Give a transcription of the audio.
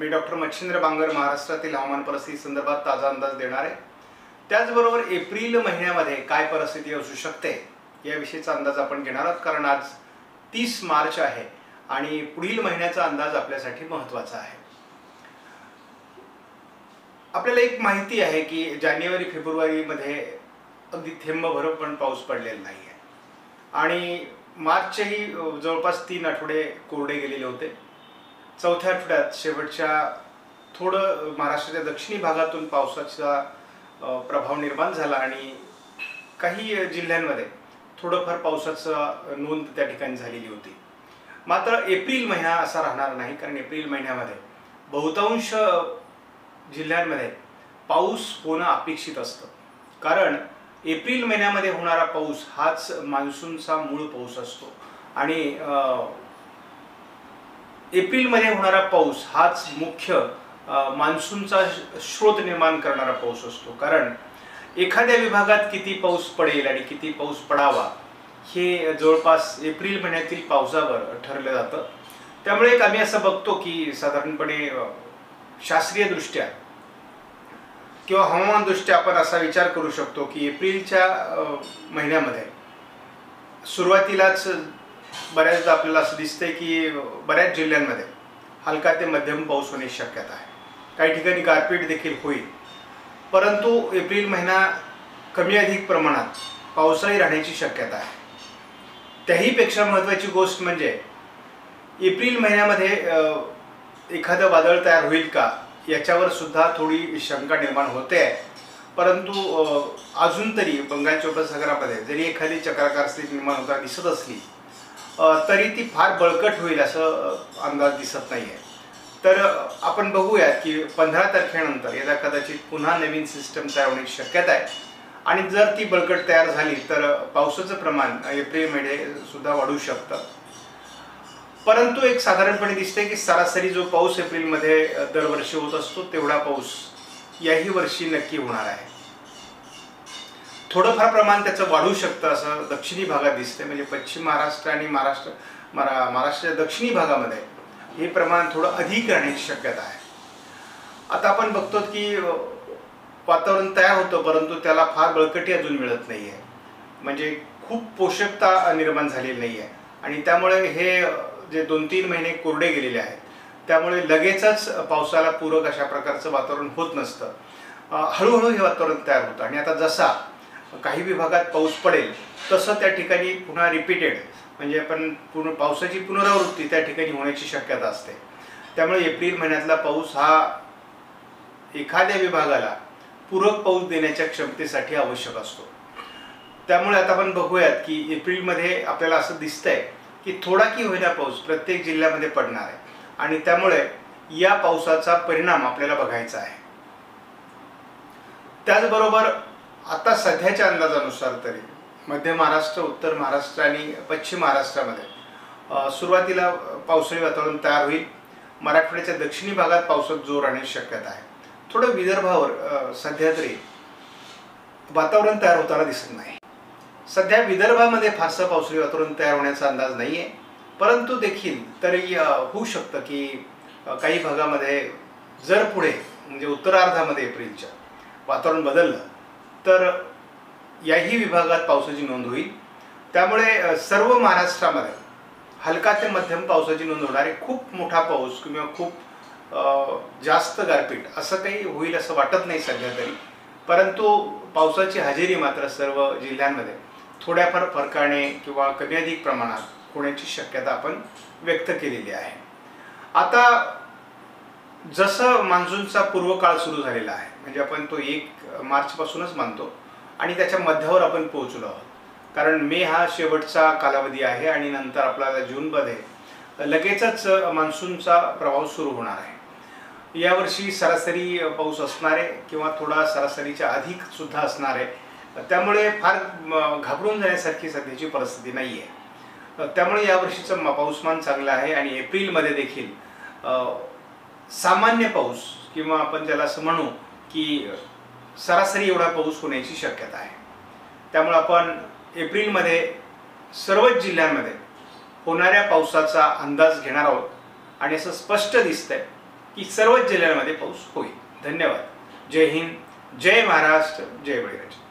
मी doctor Machhindra Bangar महाराष्ट्रातील हवामान परिस्थिती संदर्भात ताजा अंदाज देणार आहे। त्याचबरोबर एप्रिल महिन्यामध्ये काय परिस्थिती असू शकते याविषयीचा अंदाज आपण घेणार आहोत, कारण आज 30 मार्च आहे आणि पुढील महिन्याचा अंदाज आपल्यासाठी महत्त्वाचा आहे। आपल्याला एक माहिती आहे की जानेवारी फेब्रुवारी मध्ये अगदी थेंबभर पण पाऊस पडलेला नाही आहे आणि मार्चही जवळपास 3 आठवडे कोरडे गेलेले होते। चौथ्या आठवड्यात शेवटच्या थोडं महाराष्ट्राच्या दक्षिणी भागातून पावसाचा प्रभाव निर्माण झाला आणि काही जिल्ह्यांमध्ये थोडंफार पावसाचं नोंद त्या ठिकाणी झालेली होती। मात्र एप्रिल महिना असा राहणार नाही, कारण एप्रिल महिन्यामध्ये बहुतांश जिल्ह्यांमध्ये पाऊस होणं अपेक्षित असतं, कारण एप्रिल महिन्यामध्ये होणारा पाऊस हाच मान्सूनचा मूळ पाऊस असतो आणि एप्रिलमध्ये होणारा पाऊस हाच मुख्य मान्सूनचा स्रोत निर्माण करणारा पाऊस असतो। कारण एखाद्या विभागात किती पाऊस पडेल आणि किती पाऊस पडावा हे जवळपास एप्रिल महिन्यातील पावसावर ठरलं जातं। त्यामुळे आम्ही असं बघतो की साधारणपणे शास्त्रीय दृष्ट्या किंवा हवामान दृष्ट्या आपण असा विचार करू शकतो की एप्रिलच्या महिन्यामध्ये सुरुवातीलाच बऱ्याचदा आपल्याला असं दिसतंय की बऱ्याच जिल्ह्यांमध्ये हलका ते मध्यम पाऊस होण्याची शक्यता आहे। काही ठिकाणी गारपीट देखील होईल, परंतु एप्रिल महिना कमी अधिक प्रमाणात पावसाळी राहण्याची शक्यता आहे। त्याहीपेक्षा महत्त्वाची गोष्ट म्हणजे एप्रिल महिन्यामध्ये एखादं वादळ तयार होईल का याच्यावर सुद्धा थोडी शंका निर्माण होते आहे। परंतु अजून तरी बंगालच्या उपसागरामध्ये जरी एखादी चक्राकार स्थिती निर्माण होताना दिसत असली तरी ती फार बळकट होईल असं अंदाज दिसत नाही आहे। तर आपण बघूयात की 15 तारखेनंतर याला कदाचित पुन्हा नवीन सिस्टम तयार होण्याची शक्यता आहे आणि जर ती बळकट तयार झाली तर पावसाचं प्रमाण एप्रिलमध्ये सुद्धा वाढू शकतं। परंतु एक साधारणपणे दिसते की सरासरी जो पाऊस एप्रिलमध्ये दरवर्षी होत असतो तेवढा पाऊस याही वर्षी नक्की होणार आहे। थोडंफार प्रमाण त्याचं वाढू शकतं असं दक्षिणी भागात दिसते, म्हणजे पश्चिम महाराष्ट्र आणि महाराष्ट्राच्या दक्षिणी भागामध्ये हे प्रमाण थोडं अधिक राहण्याची शक्यता आहे। आता आपण बघतो की वातावरण तयार होतं, परंतु त्याला फार बळकटी अजून मिळत नाही आहे, म्हणजे खूप पोषकता निर्माण झालेली नाही आहे आणि त्यामुळे हे जे 2-3 महिने कोरडे गेलेले आहेत त्यामुळे लगेचच पावसाला पूरक अशा प्रकारचं वातावरण होत नसतं। हळूहळू हे वातावरण तयार होतं आणि आता जसा काही विभागात पाऊस पडेल तसं त्या ठिकाणी पुन्हा रिपीटेड म्हणजे आपण पावसाची पुनरावृत्ती त्या ठिकाणी होण्याची शक्यता असते। त्यामुळे एप्रिल महिन्यातला पाऊस हा एखाद्या विभागाला पूरक पाऊस देण्याच्या क्षमतेसाठी आवश्यक असतो। त्यामुळे आता आपण बघूयात की एप्रिलमध्ये आपल्याला असं दिसतंय की थोडा की होईना पाऊस प्रत्येक जिल्ह्यामध्ये पडणार आहे आणि त्यामुळे या पावसाचा परिणाम आपल्याला बघायचा आहे। त्याचबरोबर आता सध्याच्या अंदाजानुसार तरी मध्य महाराष्ट्र, उत्तर महाराष्ट्र आणि पश्चिम महाराष्ट्रामध्ये सुरुवातीला पावसाळी वातावरण तयार होईल। मराठवाड्याच्या दक्षिणी भागात पावसात जोर राहण्याची शक्यता आहे। थोडं विदर्भावर सध्या तरी वातावरण तयार होताना दिसत नाही। सध्या विदर्भामध्ये फारसं पावसाळी वातावरण तयार होण्याचा अंदाज नाही आहे, परंतु देखील तरी होऊ शकतं की काही भागामध्ये जर पुढे म्हणजे उत्तरार्धामध्ये एप्रिलच्या वातावरण बदललं तर याही विभागात पावसाची नोंद होईल। त्यामुळे सर्व महाराष्ट्रामध्ये हलका ते मध्यम पावसाची नोंद होणार आहे। खूप मोठा पाऊस किंवा खूप जास्त गारपीट असं काही होईल असं वाटत नाही सध्या तरी, परंतु पावसाची हजेरी मात्र सर्व जिल्ह्यांमध्ये थोड्याफार फरकाने किंवा कमी अधिक प्रमाणात होण्याची शक्यता आपण व्यक्त केलेली आहे। आता जसं मान्सूनचा पूर्वकाळ सुरू झालेला आहे, म्हणजे आपण तो 1 मार्चपासूनच मानतो आणि त्याच्या मध्यावर आपण पोहोचलो आहोत, कारण मे हा शेवटचा कालावधी आहे आणि नंतर आपल्याला जूनमध्ये लगेचच मान्सूनचा प्रभाव सुरू होणार आहे। यावर्षी सरासरी पाऊस असणार आहे किंवा थोडा सरासरीच्या अधिक सुद्धा असणार आहे, त्यामुळे फार घाबरून जाण्यासारखी सध्याची परिस्थिती नाही आहे। त्यामुळे यावर्षीचं पाऊसमान चांगलं आहे आणि एप्रिलमध्ये देखील सामान्य पाऊस किंवा आपण त्याला असं म्हणू की सरासरी एवढा पाऊस होण्याची शक्यता आहे। त्यामुळे आपण एप्रिलमध्ये सर्वच जिल्ह्यांमध्ये होणाऱ्या पावसाचा अंदाज घेणार आहोत आणि असं स्पष्ट दिसतंय की सर्वच जिल्ह्यांमध्ये पाऊस होईल. धन्यवाद. जय हिंद, जय महाराष्ट्र, जय बळीराजा.